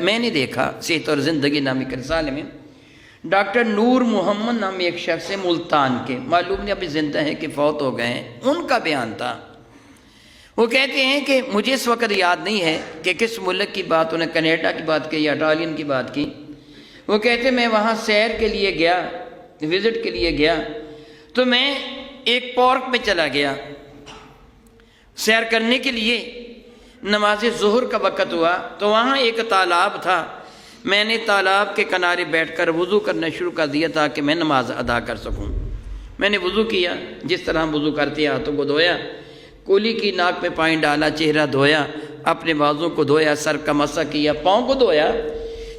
میں نے دیکھا صحت اور زندگی نامی کے رسالے میں، ڈاکٹر نور محمد نام ایک شخص ہے ملتان کے، معلوم نہیں ابھی زندہ ہے کہ فوت ہو گئے ہیں، ان کا بیان تھا۔ وہ کہتے ہیں کہ مجھے اس وقت یاد نہیں ہے کہ کس ملک کی بات، انہیں کینیڈا کی بات کی یا اٹالین کی بات کی۔ وہ کہتے میں وہاں سیر کے لیے گیا، وزٹ کے لیے گیا، تو میں ایک پارک میں چلا گیا سیر کرنے کے لیے۔ نماز ظہر کا وقت ہوا تو وہاں ایک تالاب تھا، میں نے تالاب کے کنارے بیٹھ کر وضو کرنا شروع کر دیا تاکہ میں نماز ادا کر سکوں۔ میں نے وضو کیا جس طرح ہم وضو کرتے، ہاتھوں کو دھویا، کولی کی ناک میں پانی ڈالا، چہرہ دھویا، اپنے بازوں کو دھویا، سر کا مسح کیا، پاؤں کو دھویا۔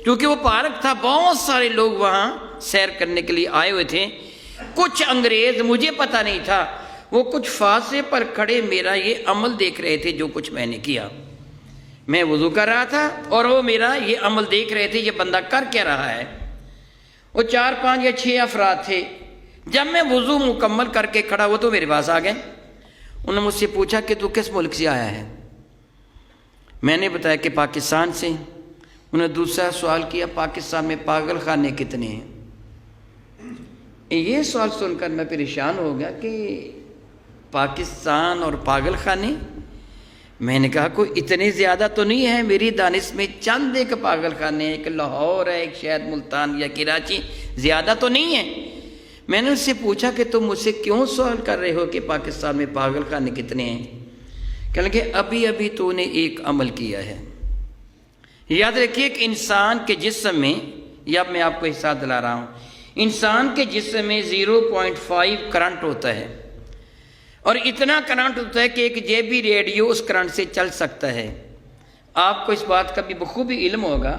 کیونکہ وہ پارک تھا، بہت سارے لوگ وہاں سیر کرنے کے لیے آئے ہوئے تھے، کچھ انگریز، مجھے پتہ نہیں تھا، وہ کچھ فاصلے پر کھڑے میرا یہ عمل دیکھ رہے تھے جو کچھ میں نے کیا۔ میں وضو کر رہا تھا اور وہ میرا یہ عمل دیکھ رہے تھے، یہ بندہ کر کیا رہا ہے۔ وہ 4 5 یا 6 افراد تھے۔ جب میں وضو مکمل کر کے کھڑا ہوا تو میرے پاس آ گئے، انہوں نے مجھ سے پوچھا کہ تو کس ملک سے آیا ہے؟ میں نے بتایا کہ پاکستان سے۔ انہوں نے دوسرا سوال کیا، پاکستان میں پاگل خانے کتنے ہیں؟ یہ سوال سن کر میں پریشان ہو گیا کہ پاکستان اور پاگل خانے؟ میں نے کہا کوئی اتنے زیادہ تو نہیں ہے، میری دانش میں چند ایک پاگل خانے ہیں، ایک لاہور ہے، ایک شاید ملتان یا کراچی، زیادہ تو نہیں ہے۔ میں نے اس سے پوچھا کہ تم مجھ سے کیوں سوال کر رہے ہو کہ پاکستان میں پاگل خانے کتنے ہیں؟ کہنے لگے ابھی ابھی تو نے ایک عمل کیا ہے۔ یاد رکھیے کہ انسان کے جسم میں، یا میں آپ کو احساس دلا رہا ہوں، انسان کے جسم میں 0.5 کرنٹ ہوتا ہے، اور اتنا کرنٹ ہوتا ہے کہ ایک جیبی ریڈیو اس کرنٹ سے چل سکتا ہے۔ آپ کو اس بات کا بھی بخوبی علم ہوگا،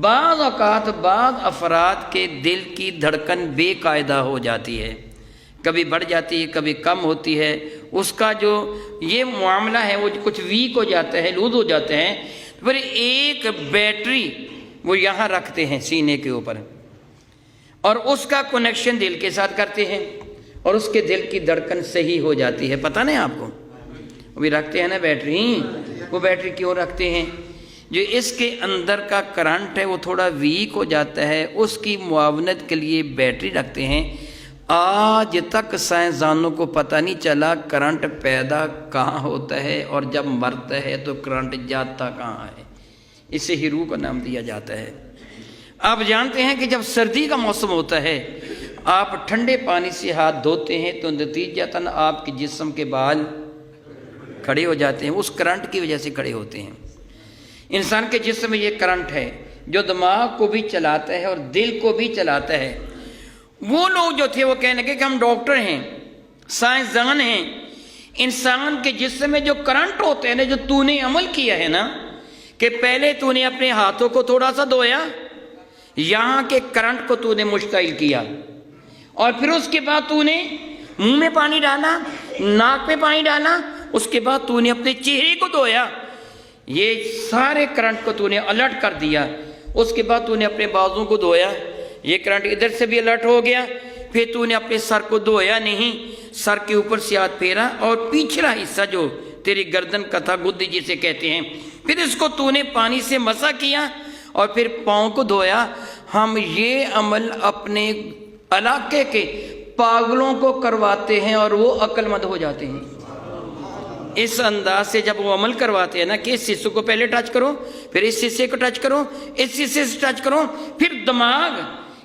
بعض اوقات بعض افراد کے دل کی دھڑکن بے قاعدہ ہو جاتی ہے، کبھی بڑھ جاتی ہے، کبھی کم ہوتی ہے، اس کا جو یہ معاملہ ہے وہ کچھ ویک ہو جاتا ہے، لوز ہو جاتے ہیں۔ پھر ایک بیٹری وہ یہاں رکھتے ہیں سینے کے اوپر، اور اس کا کنیکشن دل کے ساتھ کرتے ہیں، اور اس کے دل کی دھڑکن صحیح ہو جاتی ہے۔ پتہ نہیں آپ کو؟ وہ بھی رکھتے ہیں نا بیٹری۔ وہ بیٹری کیوں رکھتے ہیں؟ جو اس کے اندر کا کرنٹ ہے وہ تھوڑا ویک ہو جاتا ہے، اس کی معاونت کے لیے بیٹری رکھتے ہیں۔ آج تک سائنسدانوں کو پتہ نہیں چلا کرنٹ پیدا کہاں ہوتا ہے، اور جب مرتا ہے تو کرنٹ جاتا کہاں ہے۔ اسے ہی روح کا نام دیا جاتا ہے۔ آپ جانتے ہیں کہ جب سردی کا موسم ہوتا ہے، آپ ٹھنڈے پانی سے ہاتھ دھوتے ہیں تو نتیجتاً آپ کے جسم کے بال کھڑے ہو جاتے ہیں، اس کرنٹ کی وجہ سے کھڑے ہوتے ہیں۔ انسان کے جسم میں یہ کرنٹ ہے جو دماغ کو بھی چلاتا ہے اور دل کو بھی چلاتا ہے۔ وہ لوگ جو تھے وہ کہنے لگے کہ ہم ڈاکٹر ہیں، سائنسدان ہیں، انسان کے جسم میں جو کرنٹ ہوتے ہیں نا، جو تو نے عمل کیا ہے نا، کہ پہلے تو نے اپنے ہاتھوں کو تھوڑا سا دھویا، یہاں کے کرنٹ کو تو نے مشتعل کیا، اور پھر اس کے بعد تو نے منہ میں پانی ڈالا، ناک میں پانی ڈالا، اس کے بعد تو نے اپنے چہرے کو دھویا، یہ سارے کرنٹ کو تو نے الرٹ کر دیا۔ اس کے بعد تو نے اپنے بازوں کو دھویا، یہ کرنٹ ادھر سے بھی الرٹ ہو گیا۔ پھر تو نے اپنے سر کو دھویا نہیں، سر کے اوپر سے ہاتھ پھیرا، اور پچھلا حصہ جو تیری گردن کا تھا، گدی جسے کہتے ہیں، پھر اس کو تو نے پانی سے مسح کیا، اور پھر پاؤں کو دھویا۔ ہم یہ عمل اپنے علاقے کے پاگلوں کو کرواتے ہیں اور وہ عقل مند ہو جاتے ہیں۔ اس انداز سے جب وہ عمل کرواتے ہیں نا کہ اس حصے کو پہلے ٹچ کرو، پھر اس حصے کو ٹچ کرو، اس حصے سے ٹچ کرو، پھر دماغ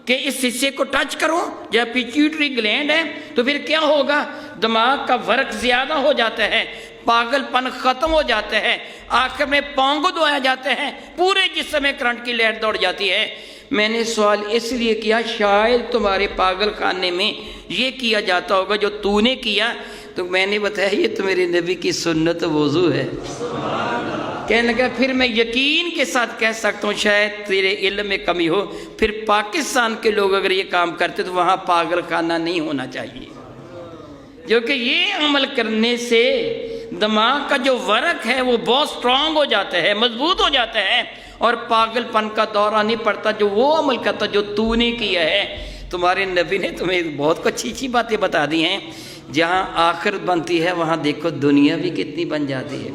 کہ اس حصے کو ٹچ کرو، جب پیچیوٹری گلینڈ ہے تو پھر کیا ہوگا؟ دماغ کا ورک زیادہ ہو جاتا ہے، پاگل پن ختم ہو جاتا ہے، آخر میں پاؤں کو دھویا جاتا ہے، پورے جسم میں کرنٹ کی لہر دوڑ جاتی ہے۔ میں نے سوال اس لیے کیا، شاید تمہارے پاگل خانے میں یہ کیا جاتا ہوگا جو تو نے کیا، تو میں نے بتایا یہ تو میرے نبی کی سنت وضو ہے۔ کہنے لگا پھر میں یقین کے ساتھ کہہ سکتا ہوں شاید تیرے علم میں کمی ہو، پھر پاکستان کے لوگ اگر یہ کام کرتے تو وہاں پاگل خانہ نہیں ہونا چاہیے، کیونکہ یہ عمل کرنے سے دماغ کا جو ورک ہے وہ بہت سٹرونگ ہو جاتا ہے، مضبوط ہو جاتا ہے، اور پاگل پن کا دورہ نہیں پڑتا جو وہ عمل کرتا جو تو نے کیا ہے۔ تمہارے نبی نے تمہیں بہت کچھ اچھی باتیں بتا دی ہیں۔ جہاں آخرت بنتی ہے وہاں دیکھو دنیا بھی کتنی بن جاتی ہے۔